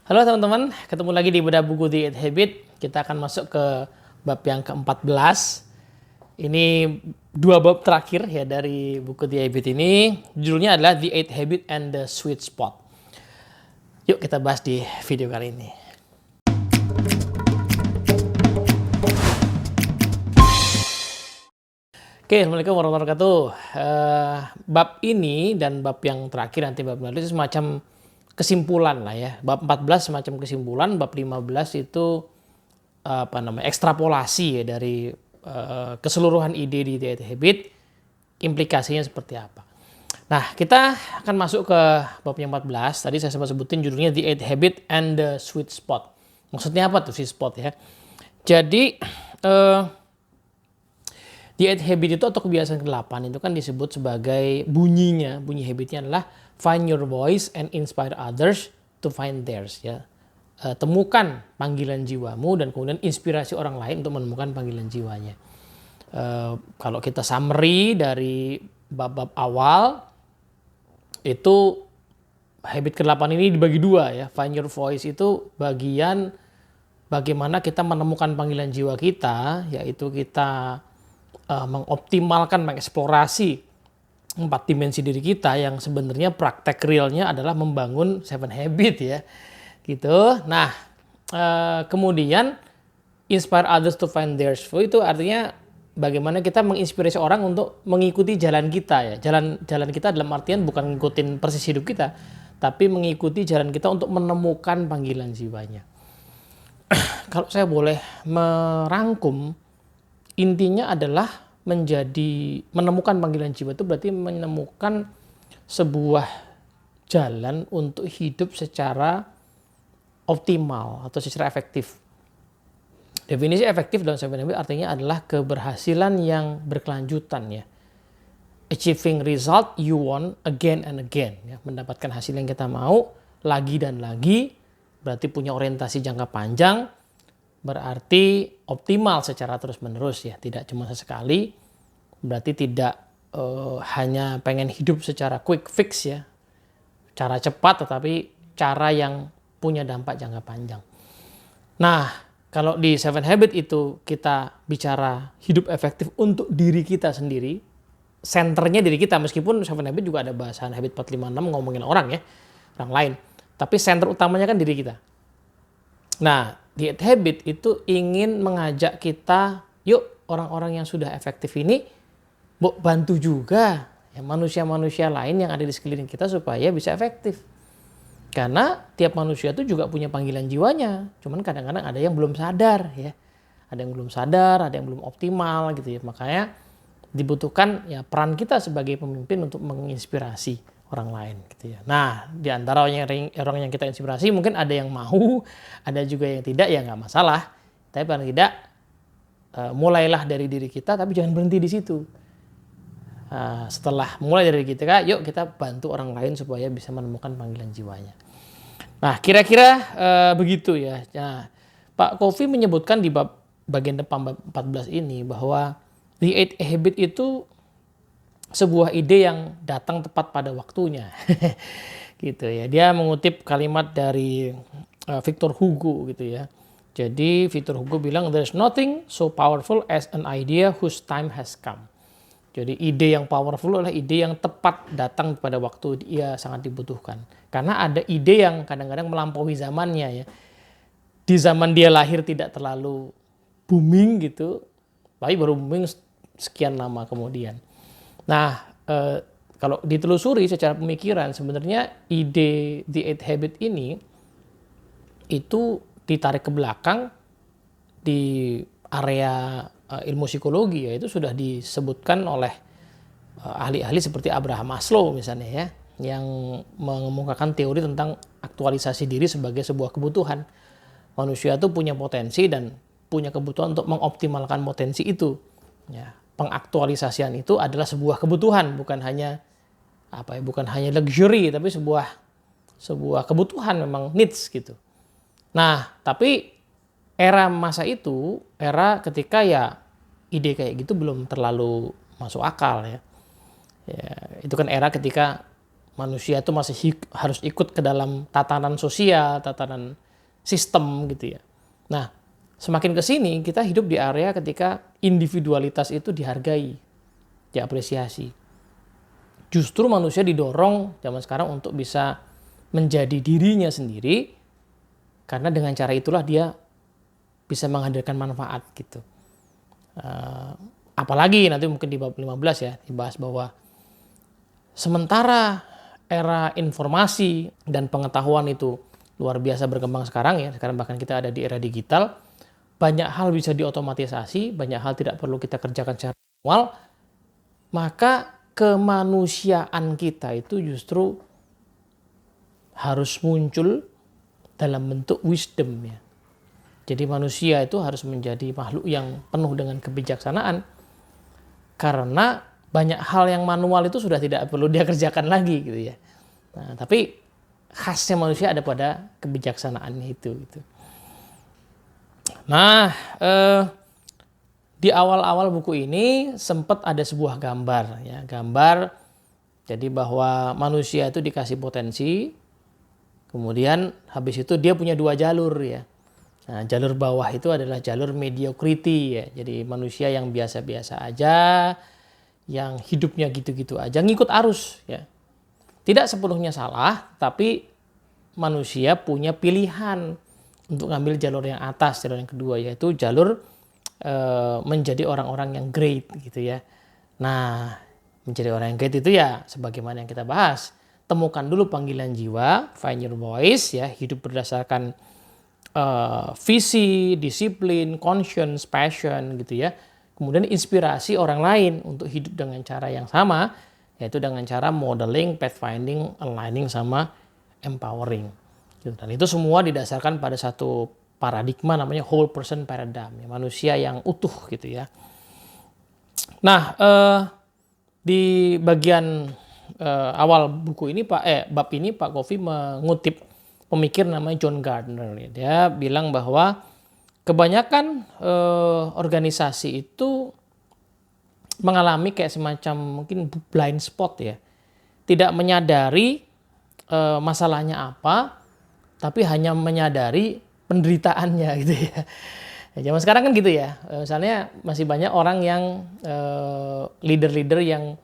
Halo teman-teman, ketemu lagi di Bedah Buku The 8 Habit. Kita akan masuk ke bab yang ke-14. Ini dua bab terakhir ya dari buku The Habit ini. Judulnya adalah The 8 Habit and the Sweet Spot. Yuk kita bahas di video kali ini. Oke, Assalamualaikum warahmatullahi wabarakatuh. Bab ini dan bab yang terakhir nanti bab itu semacam kesimpulan lah ya. Bab 14 semacam kesimpulan, bab 15 itu ekstrapolasi ya dari keseluruhan ide di The 8 Habit, implikasinya seperti apa. Nah, kita akan masuk ke bab yang 14. Tadi saya sempat sebutin judulnya The 8 Habit and the Sweet Spot. Maksudnya apa tuh sweet spot ya? Jadi The 8 Habit itu atau kebiasaan ke-8 itu kan disebut sebagai bunyi habitnya adalah find your voice and inspire others to find theirs ya. Temukan panggilan jiwamu dan kemudian inspirasi orang lain untuk menemukan panggilan jiwanya. Kalau kita summary dari bab-bab awal itu habit ke-8 ini dibagi dua ya. Find your voice itu bagian bagaimana kita menemukan panggilan jiwa kita, yaitu kita mengoptimalkan, mengeksplorasi 4 dimensi diri kita yang sebenarnya praktek realnya adalah membangun 7 habit ya gitu. Nah kemudian inspire others to find theirs itu artinya bagaimana kita menginspirasi orang untuk mengikuti jalan kita ya. Jalan kita dalam artian bukan ngikutin persis hidup kita, tapi mengikuti jalan kita untuk menemukan panggilan jiwanya. Kalau saya boleh merangkum, intinya adalah menemukan panggilan jiwa itu berarti menemukan sebuah jalan untuk hidup secara optimal atau secara efektif. Definisi efektif dalam 7 Habits artinya adalah keberhasilan yang berkelanjutan ya. Achieving result you want again and again ya. Mendapatkan hasil yang kita mau lagi dan lagi, berarti punya orientasi jangka panjang, berarti optimal secara terus-menerus ya, tidak cuma sesekali. Berarti tidak hanya pengen hidup secara quick fix ya, cara cepat, tetapi cara yang punya dampak jangka panjang. Nah, kalau di 7 Habit itu kita bicara hidup efektif untuk diri kita sendiri, senternya diri kita, meskipun 7 Habit juga ada bahasan Habit 456 ngomongin orang ya, orang lain. Tapi center utamanya kan diri kita. Nah, The 8 Habit itu ingin mengajak kita, yuk orang-orang yang sudah efektif ini, bantu juga ya, manusia-manusia lain yang ada di sekeliling kita supaya bisa efektif. Karena tiap manusia itu juga punya panggilan jiwanya, cuman kadang-kadang ada yang belum sadar ya, ada yang belum sadar, ada yang belum optimal gitu ya. Makanya dibutuhkan ya peran kita sebagai pemimpin untuk menginspirasi orang lain gitu ya. Nah, di antara orang yang kita inspirasi mungkin ada yang mau, ada juga yang tidak, ya nggak masalah. Tapi paling tidak mulailah dari diri kita, tapi jangan berhenti di situ. Setelah mulai dari kita, yuk kita bantu orang lain supaya bisa menemukan panggilan jiwanya. Nah, kira-kira begitu ya. Nah, Pak Kofi menyebutkan di bagian depan bab 14 ini bahwa The 8 Habit itu sebuah ide yang datang tepat pada waktunya. Gitu ya. Dia mengutip kalimat dari Victor Hugo gitu ya. Jadi Victor Hugo bilang there's nothing so powerful as an idea whose time has come. Jadi ide yang powerful adalah ide yang tepat datang pada waktu dia sangat dibutuhkan. Karena ada ide yang kadang-kadang melampaui zamannya ya. Di zaman dia lahir tidak terlalu booming gitu, tapi baru booming sekian lama kemudian. Nah, kalau ditelusuri secara pemikiran, sebenarnya ide The 8 Habit ini itu ditarik ke belakang di area ilmu psikologi, ya itu sudah disebutkan oleh ahli-ahli seperti Abraham Maslow misalnya ya, yang mengemukakan teori tentang aktualisasi diri sebagai sebuah kebutuhan. Manusia itu punya potensi dan punya kebutuhan untuk mengoptimalkan potensi itu. Ya, pengaktualisasian itu adalah sebuah kebutuhan, bukan hanya luxury, tapi sebuah kebutuhan, memang needs gitu. Nah, tapi era masa itu, era ketika ya ide kayak gitu belum terlalu masuk akal ya. Ya, itu kan era ketika manusia itu masih harus ikut ke dalam tatanan sosial, tatanan sistem gitu ya. Nah, semakin ke sini kita hidup di area ketika individualitas itu dihargai, diapresiasi. Justru manusia didorong zaman sekarang untuk bisa menjadi dirinya sendiri, karena dengan cara itulah dia bisa menghadirkan manfaat gitu. Apalagi nanti mungkin di bab 15 ya dibahas bahwa sementara era informasi dan pengetahuan itu luar biasa berkembang sekarang ya, sekarang bahkan kita ada di era digital, banyak hal bisa diotomatisasi, banyak hal tidak perlu kita kerjakan secara manual, maka kemanusiaan kita itu justru harus muncul dalam bentuk wisdom ya. Jadi manusia itu harus menjadi makhluk yang penuh dengan kebijaksanaan, karena banyak hal yang manual itu sudah tidak perlu dia kerjakan lagi gitu ya. Nah, tapi khasnya manusia ada pada kebijaksanaan itu gitu. Nah, di awal-awal buku ini sempat ada sebuah gambar ya, gambar jadi bahwa manusia itu dikasih potensi, kemudian habis itu dia punya dua jalur ya. Nah, jalur bawah itu adalah jalur mediocrity ya. Jadi manusia yang biasa-biasa aja, yang hidupnya gitu-gitu aja, ngikut arus ya. Tidak sepenuhnya salah, tapi manusia punya pilihan untuk ngambil jalur yang atas, jalur yang kedua, yaitu jalur menjadi orang-orang yang great gitu ya. Nah, menjadi orang yang great itu ya sebagaimana yang kita bahas. Temukan dulu panggilan jiwa, find your voice ya, hidup berdasarkan visi, disiplin, conscience, passion gitu ya. Kemudian inspirasi orang lain untuk hidup dengan cara yang sama, yaitu dengan cara modeling, pathfinding, aligning sama empowering. Dan itu semua didasarkan pada satu paradigma namanya whole person paradigm, ya, manusia yang utuh gitu ya. Nah, di bagian awal buku ini bab ini Pak Covey mengutip pemikir namanya John Gardner. Dia bilang bahwa kebanyakan organisasi itu mengalami kayak semacam mungkin blind spot ya. Tidak menyadari masalahnya apa, tapi hanya menyadari penderitaannya gitu ya. Zaman sekarang kan gitu ya. Misalnya masih banyak orang yang leader-leader yang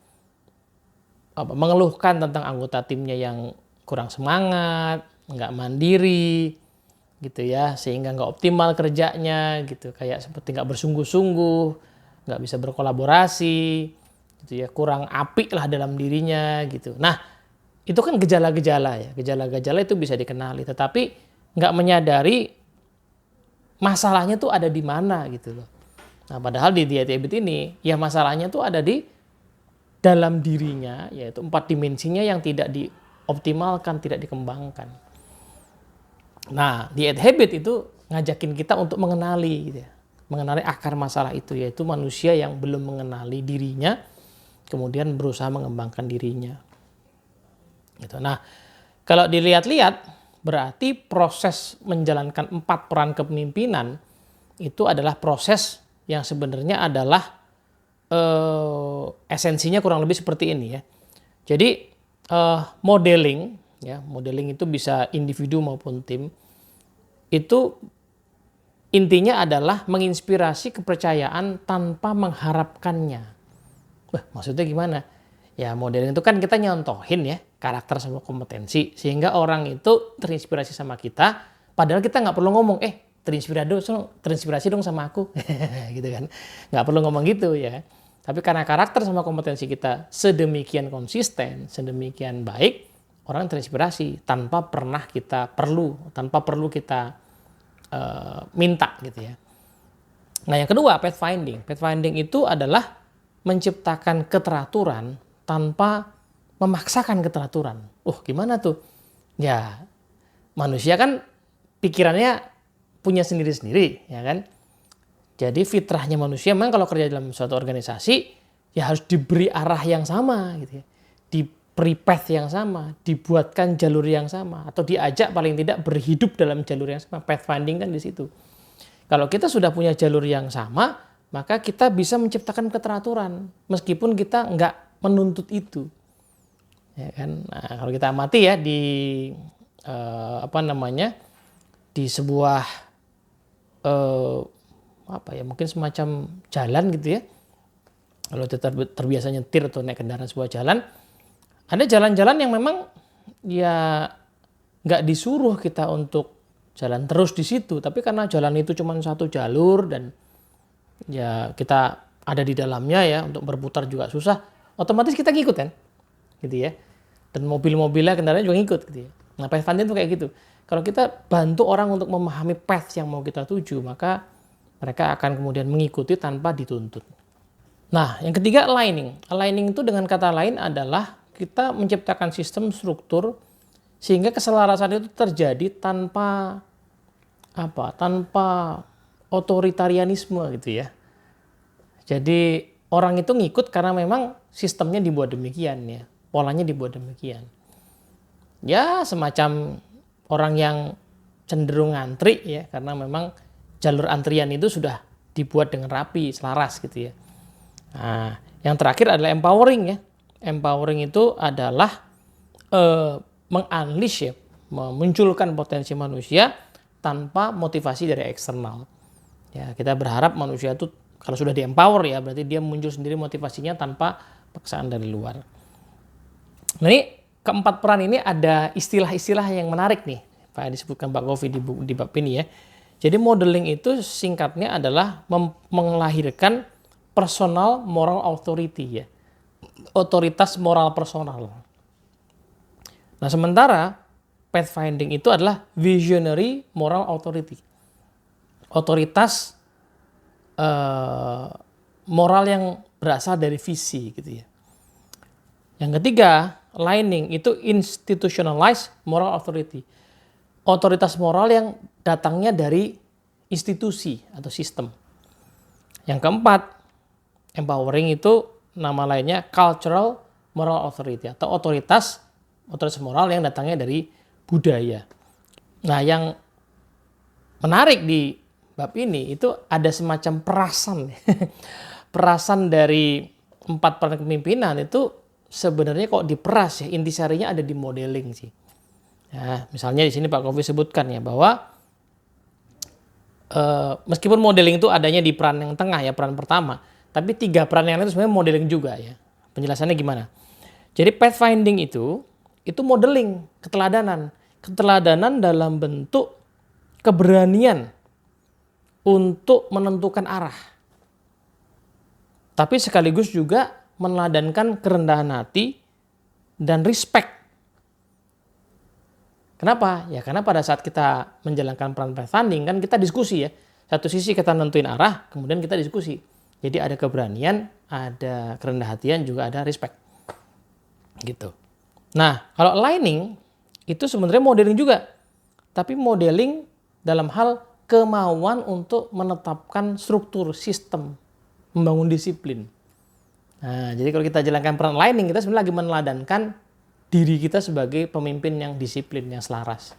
mengeluhkan tentang anggota timnya yang kurang semangat, nggak mandiri gitu ya, sehingga nggak optimal kerjanya gitu, kayak seperti nggak bersungguh-sungguh, nggak bisa berkolaborasi gitu ya, kurang apik lah dalam dirinya gitu. Nah, itu kan gejala-gejala ya, gejala-gejala itu bisa dikenali, tetapi nggak menyadari masalahnya tuh ada di mana gitu loh. Nah, padahal di diet habit ini ya masalahnya tuh ada di dalam dirinya, yaitu 4 dimensinya yang tidak dioptimalkan, tidak dikembangkan. Nah, diet habit itu ngajakin kita untuk mengenali gitu ya. Mengenali akar masalah itu, yaitu manusia yang belum mengenali dirinya, kemudian berusaha mengembangkan dirinya. Gitu. Nah, kalau dilihat-lihat, berarti proses menjalankan 4 peran kepemimpinan itu adalah proses yang sebenarnya adalah esensinya kurang lebih seperti ini ya. Jadi modeling ya, modeling itu bisa individu maupun tim. Itu intinya adalah menginspirasi kepercayaan tanpa mengharapkannya. Wah, maksudnya gimana? Ya, modeling itu kan kita nyontohin ya karakter sama kompetensi, sehingga orang itu terinspirasi sama kita, padahal kita nggak perlu ngomong, terinspirasi dong sama aku, gitu kan? Nggak perlu ngomong gitu ya. Tapi karena karakter sama kompetensi kita sedemikian konsisten, sedemikian baik, orang terinspirasi tanpa perlu kita minta gitu ya. Nah, yang kedua pathfinding. Pathfinding itu adalah menciptakan keteraturan tanpa memaksakan keteraturan. Gimana tuh? Ya, manusia kan pikirannya punya sendiri-sendiri, ya kan? Jadi fitrahnya manusia memang kalau kerja dalam suatu organisasi ya harus diberi arah yang sama gitu ya. Diberi path yang sama, dibuatkan jalur yang sama, atau diajak paling tidak berhidup dalam jalur yang sama. Pathfinding kan di situ. Kalau kita sudah punya jalur yang sama, maka kita bisa menciptakan keteraturan meskipun kita nggak menuntut itu. Ya kan? Nah, kalau kita amati ya di di sebuah mungkin semacam jalan gitu ya. Kalau kita terbiasa nyetir atau naik kendaraan sebuah jalan, ada jalan-jalan yang memang ya nggak disuruh kita untuk jalan terus di situ, tapi karena jalan itu cuma satu jalur dan ya kita ada di dalamnya ya, untuk berputar juga susah, otomatis kita ngikut kan, gitu ya. Dan mobil-mobilnya, kendaraan juga ngikut gitu ya. Nah, pathfinding itu kayak gitu. Kalau kita bantu orang untuk memahami path yang mau kita tuju, maka mereka akan kemudian mengikuti tanpa dituntut. Nah, yang ketiga aligning. Aligning itu dengan kata lain adalah kita menciptakan sistem struktur sehingga keselarasan itu terjadi tanpa otoritarianisme gitu ya. Jadi orang itu ngikut karena memang sistemnya dibuat demikian ya, polanya dibuat demikian. Ya semacam orang yang cenderung ngantri ya, karena memang jalur antrian itu sudah dibuat dengan rapi, selaras gitu ya. Nah, yang terakhir adalah empowering ya. Empowering itu adalah mengunleash ya, memunculkan potensi manusia tanpa motivasi dari eksternal. Ya, kita berharap manusia itu kalau sudah di-empower ya, berarti dia muncul sendiri motivasinya tanpa paksaan dari luar. Nah, ini keempat peran ini ada istilah-istilah yang menarik nih, Pak, disebutkan Pak Kofi di bab ini ya. Jadi modeling itu singkatnya adalah melahirkan personal moral authority ya. Otoritas moral personal. Nah, sementara pathfinding itu adalah visionary moral authority. Otoritas moral yang berasal dari visi gitu ya. Yang ketiga, aligning itu institutionalized moral authority. Otoritas moral yang datangnya dari institusi atau sistem. Yang keempat, empowering itu nama lainnya cultural moral authority atau otoritas moral yang datangnya dari budaya. Nah, yang menarik di bab ini itu ada semacam perasan. Perasan dari 4 peran kepemimpinan itu sebenarnya kok diperas ya, intisarinya ada di modeling sih. Ya, misalnya di sini Pak Kofi sebutkan ya bahwa meskipun modeling itu adanya di peran yang tengah ya, peran pertama, tapi 3 peran yang lain itu sebenarnya modeling juga ya. Penjelasannya gimana? Jadi pathfinding itu modeling, keteladanan dalam bentuk keberanian untuk menentukan arah. Tapi sekaligus juga meneladankan kerendahan hati dan respect. Kenapa? Ya karena pada saat kita menjalankan peran pathfinding kan kita diskusi ya. Satu sisi kita nentuin arah, kemudian kita diskusi. Jadi ada keberanian, ada kerendahan hatian, juga ada respect. Gitu. Nah, kalau aligning itu sebenarnya modeling juga. Tapi modeling dalam hal kemauan untuk menetapkan struktur sistem, membangun disiplin. Nah, jadi kalau kita jalankan peran aligning, kita sebenarnya lagi meneladankan diri kita sebagai pemimpin yang disiplin, yang selaras,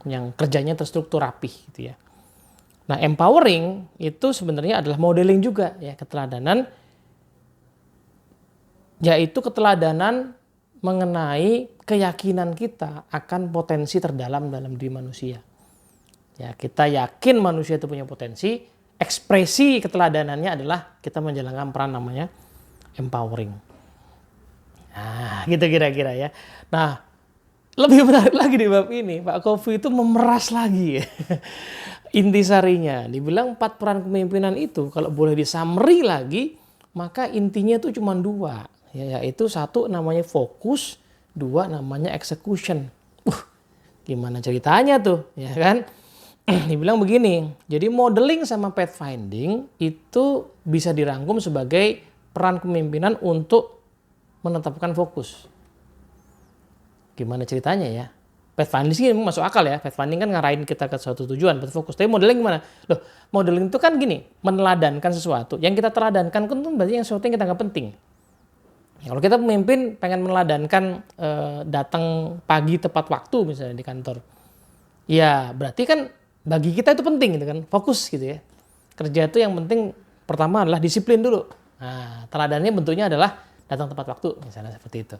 yang kerjanya terstruktur rapih gitu ya. Nah, empowering itu sebenarnya adalah modeling juga ya, keteladanan, yaitu keteladanan mengenai keyakinan kita akan potensi terdalam dalam diri manusia. Ya, kita yakin manusia itu punya potensi, ekspresi keteladanannya adalah kita menjalankan peran namanya empowering. Nah, gitu kira-kira ya. Nah, lebih menarik lagi di bab ini, Pak Kofi itu memeras lagi ya. Intisarinya, dibilang 4 peran kepemimpinan itu kalau boleh disummary lagi, maka intinya itu cuma 2. Ya, yaitu 1 namanya fokus, 2 namanya execution. Gimana ceritanya tuh, ya kan? Dibilang begini, jadi modeling sama pathfinding itu bisa dirangkum sebagai peran kepemimpinan untuk menetapkan fokus. Gimana ceritanya ya? Pathfinding sih masuk akal ya, pathfinding kan ngarahin kita ke suatu tujuan, berfokus. Tapi modeling gimana? Loh, modeling itu kan gini, meneladankan sesuatu. Yang kita teladankan kan berarti yang sesuatu yang kita nggak penting. Ya, kalau kita pemimpin pengen meneladankan datang pagi tepat waktu misalnya di kantor, ya berarti kan bagi kita itu penting gitu kan, fokus gitu ya. Kerja itu yang penting pertama adalah disiplin dulu. Nah, teladannya bentuknya adalah datang tepat waktu misalnya seperti itu.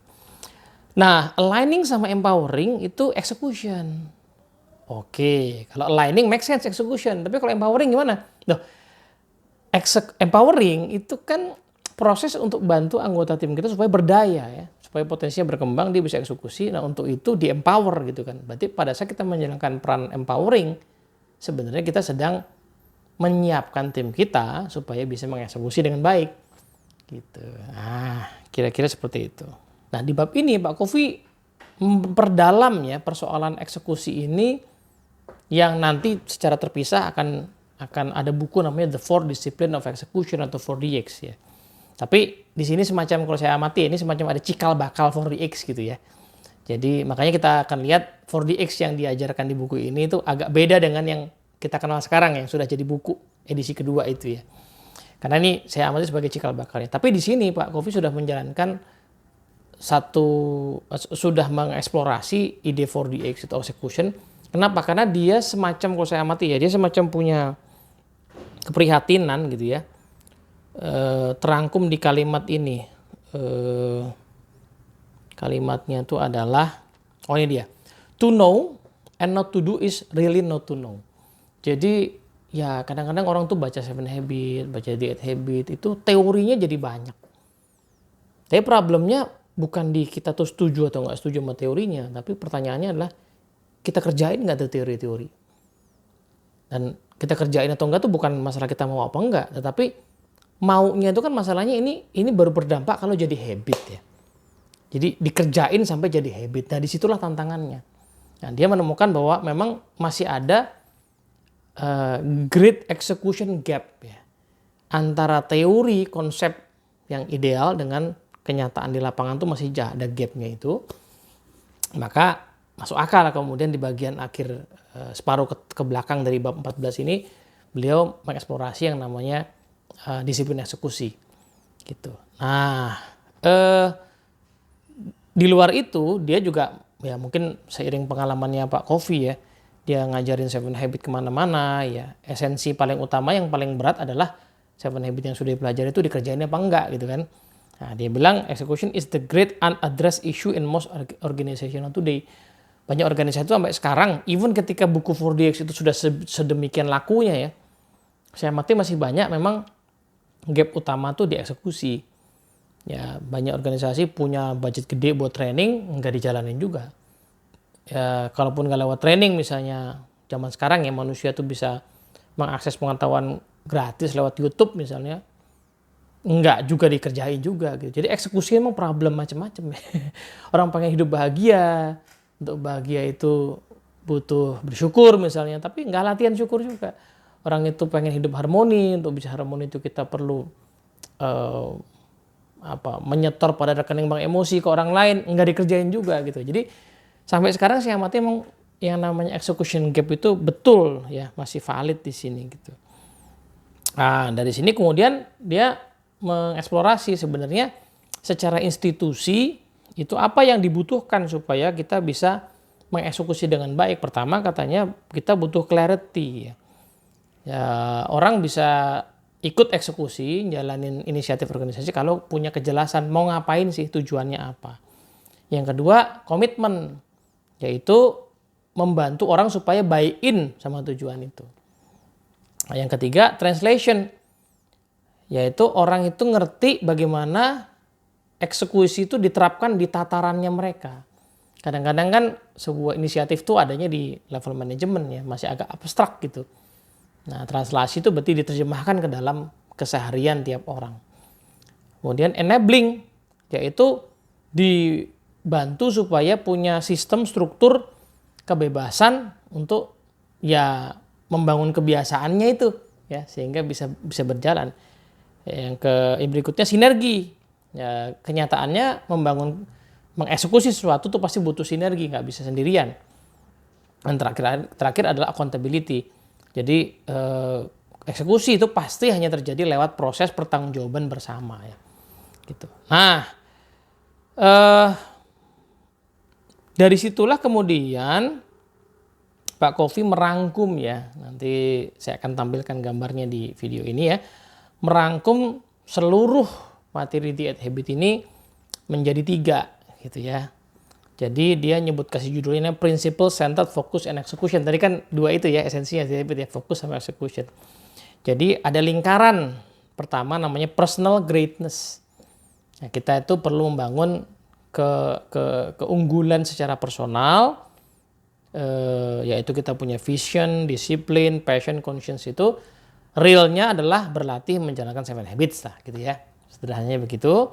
Nah, aligning sama empowering itu execution. Oke, kalau aligning make sense execution. Tapi kalau empowering gimana? Loh, empowering itu kan proses untuk bantu anggota tim kita supaya berdaya ya, supaya potensinya berkembang, dia bisa eksekusi. Nah, untuk itu di empower gitu kan. Berarti pada saat kita menjalankan peran empowering, sebenarnya kita sedang menyiapkan tim kita supaya bisa mengeksekusi dengan baik. Gitu. Nah, kira-kira seperti itu. Nah, di bab ini Pak Kofi memperdalam ya persoalan eksekusi ini, yang nanti secara terpisah akan ada buku namanya The Four Discipline of Execution atau 4DX ya. Tapi di sini semacam, kalau saya amati ini semacam ada cikal bakal 4DX gitu ya. Jadi makanya kita akan lihat 4DX yang diajarkan di buku ini itu agak beda dengan yang kita kenal sekarang yang sudah jadi buku edisi kedua itu ya. Karena ini saya amati sebagai cikal bakalnya. Tapi di sini Pak Kofi sudah menjalankan sudah mengeksplorasi ide 4DX atau execution. Kenapa? Karena dia semacam, kalau saya amati ya, dia semacam punya keprihatinan gitu ya. Terangkum di kalimat ini. Kalimatnya itu adalah, oh ini dia. To know and not to do is really not to know. Jadi ya kadang-kadang orang tuh baca 7 Habits, baca The 8 Habits, itu teorinya jadi banyak. Tapi problemnya bukan di kita tuh setuju atau nggak setuju sama teorinya, tapi pertanyaannya adalah kita kerjain nggak tuh teori-teori. Dan kita kerjain atau enggak tuh bukan masalah kita mau apa enggak, tetapi maunya itu kan masalahnya ini baru berdampak kalau jadi habit ya. Jadi dikerjain sampai jadi habit. Nah, disitulah tantangannya. Nah, dia menemukan bahwa memang masih ada great execution gap ya, antara teori konsep yang ideal dengan kenyataan di lapangan tuh masih ada gapnya itu. Maka masuk akal kemudian di bagian akhir separuh ke belakang dari bab 14 ini beliau mengeksplorasi yang namanya disiplin eksekusi gitu. Nah, di luar itu dia juga ya mungkin seiring pengalamannya Pak Kofi ya, dia ngajarin 7 Habits kemana-mana ya. Esensi paling utama yang paling berat adalah 7 Habits yang sudah dipelajari itu dikerjain apa enggak gitu kan. Nah, dia bilang execution is the great unaddressed issue in most organization today. Banyak organisasi itu sampai sekarang, even ketika buku 4DX itu sudah sedemikian lakunya ya, saya amati masih banyak memang gap utama tuh di eksekusi. Ya, banyak organisasi punya budget gede buat training, nggak dijalanin juga. Ya, kalaupun nggak lewat training misalnya, zaman sekarang ya manusia tuh bisa mengakses pengetahuan gratis lewat YouTube misalnya, nggak juga dikerjain juga gitu. Jadi eksekusi emang problem macam-macam. Orang pengen hidup bahagia, untuk bahagia itu butuh bersyukur misalnya, tapi nggak latihan syukur juga. Orang itu pengen hidup harmoni, untuk bisa harmoni itu kita perlu menyetor pada rekening bank emosi ke orang lain, nggak dikerjain juga gitu. Jadi sampai sekarang saya amati emang yang namanya execution gap itu betul ya, masih valid di sini gitu. Nah, dari sini kemudian dia mengeksplorasi sebenarnya secara institusi itu apa yang dibutuhkan supaya kita bisa mengeksekusi dengan baik. Pertama katanya kita butuh clarity ya. Ya, orang bisa ikut eksekusi, jalanin inisiatif organisasi kalau punya kejelasan mau ngapain sih, tujuannya apa. Yang kedua, komitmen, yaitu membantu orang supaya buy in sama tujuan itu. Nah, yang ketiga, translation, yaitu orang itu ngerti bagaimana eksekusi itu diterapkan di tatarannya mereka. Kadang-kadang kan sebuah inisiatif itu adanya di level manajemen ya, masih agak abstrak gitu. Nah, translasi itu berarti diterjemahkan ke dalam keseharian tiap orang. Kemudian enabling, yaitu dibantu supaya punya sistem struktur kebebasan untuk ya membangun kebiasaannya itu ya, sehingga bisa berjalan. Yang berikutnya sinergi. Ya, kenyataannya mengeksekusi sesuatu tuh pasti butuh sinergi, nggak bisa sendirian. Dan terakhir adalah accountability. Jadi eksekusi itu pasti hanya terjadi lewat proses pertanggungjawaban bersama ya. Gitu. Nah, dari situlah kemudian Pak Kofi merangkum ya. Nanti saya akan tampilkan gambarnya di video ini ya. Merangkum seluruh materi The 8 Habits ini menjadi 3 gitu ya. Jadi dia nyebut kasih judulnya Principle Centered Focus and Execution. Tadi kan dua itu ya esensinya, ya, fokus sama execution. Jadi ada lingkaran pertama namanya personal greatness. Nah, kita itu perlu membangun keunggulan secara personal, yaitu kita punya vision, disiplin, passion, conscience. Itu realnya adalah berlatih menjalankan 7 habits lah gitu ya. Sederhananya begitu.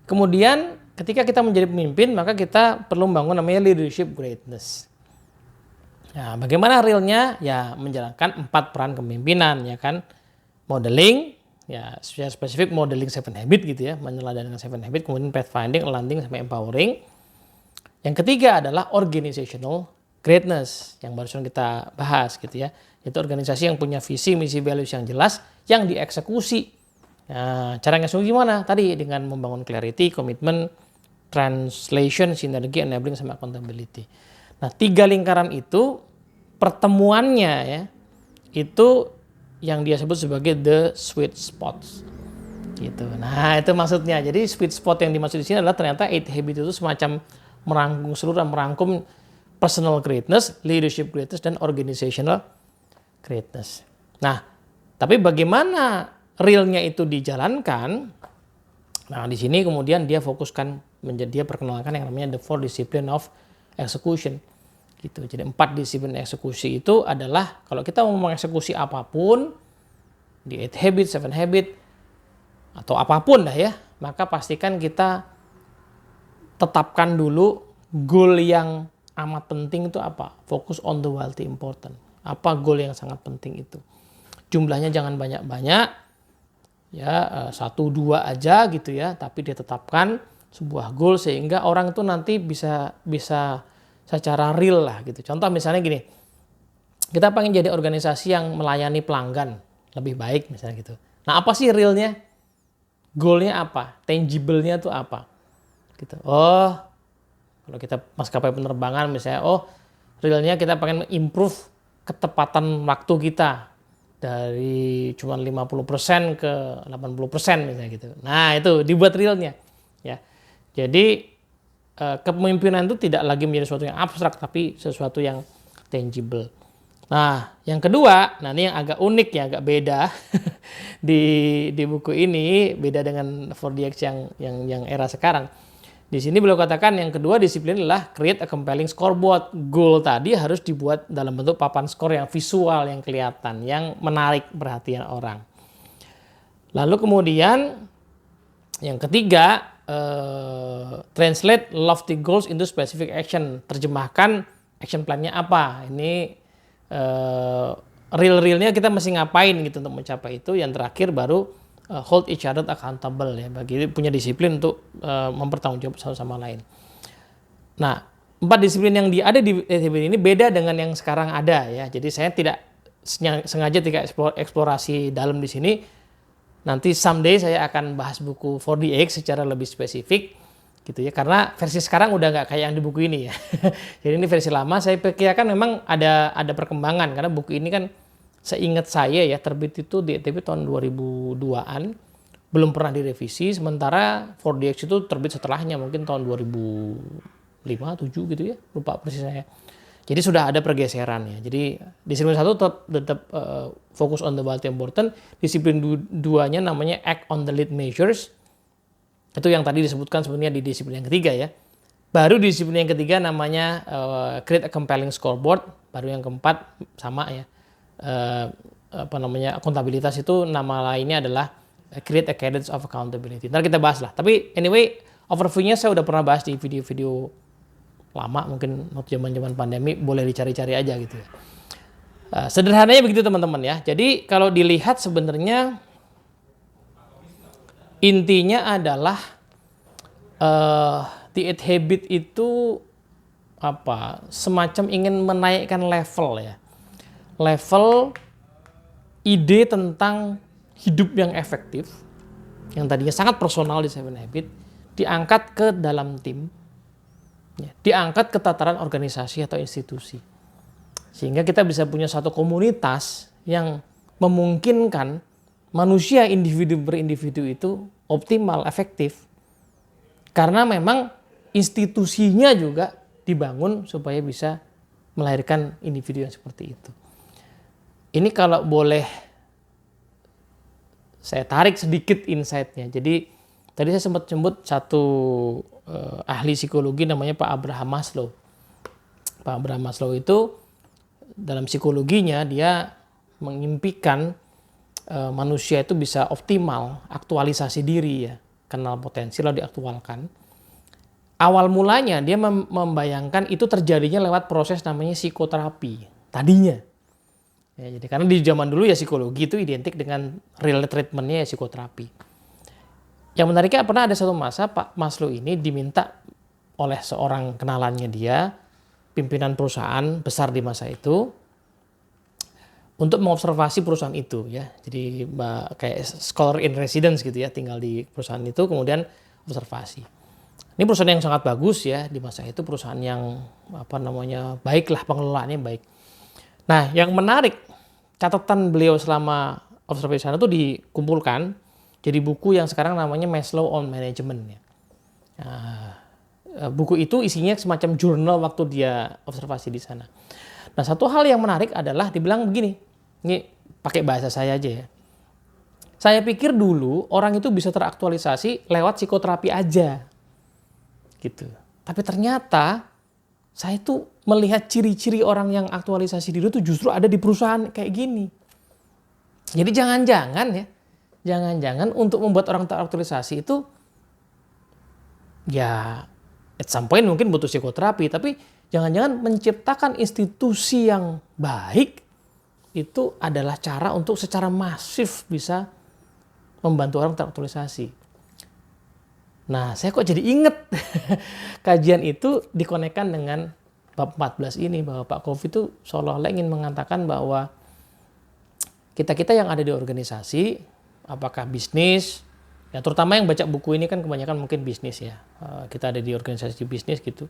Kemudian ketika kita menjadi pemimpin, maka kita perlu membangun namanya leadership greatness. Nah, bagaimana realnya? Ya menjalankan 4 peran kepemimpinan, ya kan. Modeling, ya secara spesifik modeling 7 habit gitu ya, meneladani 7 habit, kemudian pathfinding, landing, sampai empowering. Yang ketiga adalah organizational greatness, yang barusan kita bahas gitu ya. Itu organisasi yang punya visi, misi, values yang jelas, yang dieksekusi. Nah, cara ngeksekusi gimana? Tadi dengan membangun clarity, commitment, translation, sinergi, enabling, sama accountability. Nah, 3 lingkaran itu pertemuannya ya, itu yang dia sebut sebagai the sweet spots. Gitu. Nah, itu maksudnya. Jadi sweet spot yang dimaksud di sini adalah ternyata 8 habit itu semacam merangkum seluruh, merangkum personal greatness, leadership greatness, dan organizational greatness. Nah, tapi bagaimana realnya itu dijalankan? Nah, di sini kemudian dia fokuskan dia perkenalkan yang namanya the 4 discipline of execution. Gitu. Jadi 4 disiplin eksekusi itu adalah kalau kita mau mengeksekusi apapun di 8 habit, 7 habit atau apapun dah ya, maka pastikan kita tetapkan dulu goal yang amat penting itu apa? Focus on the wildly important. Apa goal yang sangat penting itu? Jumlahnya jangan banyak-banyak, ya 1-2 aja gitu ya, tapi ditetapkan sebuah goal sehingga orang itu nanti bisa secara real lah gitu. Contoh misalnya gini, kita pengen jadi organisasi yang melayani pelanggan lebih baik misalnya gitu. Nah, apa sih realnya? Goalnya apa? Tangible-nya tuh apa? Gitu. Oh, kalau kita maskapai penerbangan misalnya, realnya kita pengen improve ketepatan waktu kita dari cuma 50% ke 80% misalnya gitu. Nah, itu dibuat realnya. Ya. Jadi kepemimpinan itu tidak lagi menjadi sesuatu yang abstrak, tapi sesuatu yang tangible. Nah, yang kedua, nah ini yang agak unik ya, agak beda di buku ini, beda dengan 4DX yang era sekarang. Di sini beliau katakan yang kedua disiplin adalah create a compelling scoreboard. Goal tadi harus dibuat dalam bentuk papan skor yang visual, yang kelihatan, yang menarik perhatian orang. Lalu kemudian yang ketiga, translate lofty goals into specific action. Terjemahkan action plan-nya apa. Ini real-realnya kita mesti ngapain gitu untuk mencapai itu. Yang terakhir baru hold each other accountable ya, bagi punya disiplin untuk mempertanggungjawab satu sama lain. Nah, 4 disiplin yang ada di disiplin ini beda dengan yang sekarang ada ya. Jadi saya tidak sengaja tidak eksplorasi dalam di sini. Nanti someday saya akan bahas buku 4DX secara lebih spesifik gitu ya, karena versi sekarang udah nggak kayak yang di buku ini ya. Jadi ini versi lama. Saya pikirkan memang ada perkembangan karena buku ini kan seingat saya ya terbit itu di ETB tahun 2002-an, belum pernah direvisi. Sementara 4DX itu terbit setelahnya mungkin tahun 2005-2007 gitu ya, lupa persis saya. Jadi sudah ada pergeseran ya. Jadi disiplin 1 tetap fokus on the wildly important. Disiplin 2-nya namanya act on the lead measures. Itu yang tadi disebutkan sebenarnya di disiplin yang ketiga ya. Baru disiplin yang ketiga namanya create a compelling scoreboard. Baru yang keempat sama ya. Akuntabilitas itu nama lainnya adalah create a cadence of accountability. Ntar kita bahas lah. Tapi anyway, overview-nya saya udah pernah bahas di video-video lama, mungkin waktu zaman-zaman pandemi, boleh dicari-cari aja gitu ya. Sederhananya begitu teman-teman ya. Jadi kalau dilihat sebenarnya intinya adalah the 8 habit itu semacam ingin menaikkan level ya. Level ide tentang hidup yang efektif, yang tadinya sangat personal di 7 habit, diangkat ke dalam tim. Diangkat ke tataran organisasi atau institusi. Sehingga kita bisa punya satu komunitas yang memungkinkan manusia individu berindividu itu optimal, efektif. Karena memang institusinya juga dibangun supaya bisa melahirkan individu yang seperti itu. Ini kalau boleh saya tarik sedikit insight-nya. Jadi tadi saya sempat sebut satu ahli psikologi namanya Pak Abraham Maslow. Pak Abraham Maslow itu dalam psikologinya dia mengimpikan manusia itu bisa optimal, aktualisasi diri ya, kenal potensi lalu diaktualkan. Awal mulanya dia membayangkan itu terjadinya lewat proses namanya psikoterapi tadinya. Ya, jadi karena di zaman dulu ya psikologi itu identik dengan real treatmentnya ya psikoterapi. Yang menariknya pernah ada satu masa Pak Maslow ini diminta oleh seorang kenalannya dia, pimpinan perusahaan besar di masa itu, untuk mengobservasi perusahaan itu ya. Jadi kayak scholar in residence gitu ya, tinggal di perusahaan itu kemudian observasi. Ini perusahaan yang sangat bagus ya di masa itu, perusahaan yang baik lah, pengelolaannya baik. Nah, yang menarik catatan beliau selama observasi sana itu dikumpulkan jadi buku yang sekarang namanya Maslow on Management ya. Nah, buku itu isinya semacam jurnal waktu dia observasi di sana. Nah, satu hal yang menarik adalah dibilang begini, ini pakai bahasa saya aja ya. Saya pikir dulu orang itu bisa teraktualisasi lewat psikoterapi aja. Gitu. Tapi ternyata saya tuh melihat ciri-ciri orang yang aktualisasi diri itu justru ada di perusahaan kayak gini. Jadi jangan-jangan untuk membuat orang teraktualisasi itu ya at some point mungkin butuh psikoterapi, tapi jangan-jangan menciptakan institusi yang baik itu adalah cara untuk secara masif bisa membantu orang teraktualisasi. Nah, saya kok jadi inget kajian itu dikonekkan dengan bab 14 ini, bahwa Pak Covey itu seolah-olah ingin mengatakan bahwa kita-kita yang ada di organisasi, apakah bisnis, ya terutama yang baca buku ini kan kebanyakan mungkin bisnis ya, kita ada di organisasi bisnis gitu.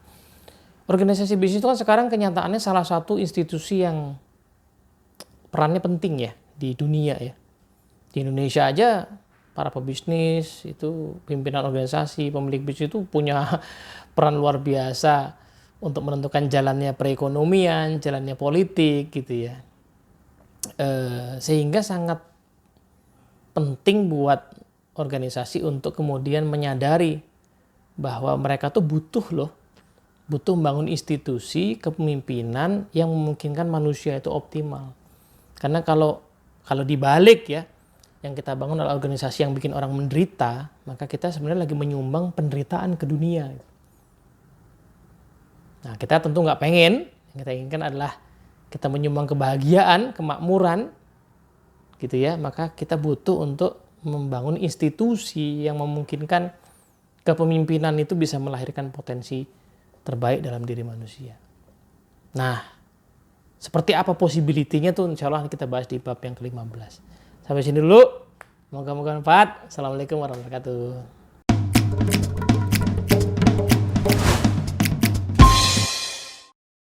Organisasi bisnis itu kan sekarang kenyataannya salah satu institusi yang perannya penting ya di dunia ya. Di Indonesia aja para pebisnis itu, pimpinan organisasi, pemilik bisnis itu punya peran luar biasa untuk menentukan jalannya perekonomian, jalannya politik gitu ya. Sehingga sangat penting buat organisasi untuk kemudian menyadari bahwa mereka tuh butuh membangun institusi kepemimpinan yang memungkinkan manusia itu optimal. Karena kalau dibalik ya, yang kita bangun adalah organisasi yang bikin orang menderita, maka kita sebenarnya lagi menyumbang penderitaan ke dunia. Nah, kita tentu nggak pengen, yang kita inginkan adalah kita menyumbang kebahagiaan, kemakmuran, gitu ya. Maka kita butuh untuk membangun institusi yang memungkinkan kepemimpinan itu bisa melahirkan potensi terbaik dalam diri manusia. Nah, seperti apa possibility-nya tuh insya Allah kita bahas di bab yang ke-15. Sampai sini dulu. Moga-moga bermanfaat. Assalamualaikum warahmatullahi wabarakatuh.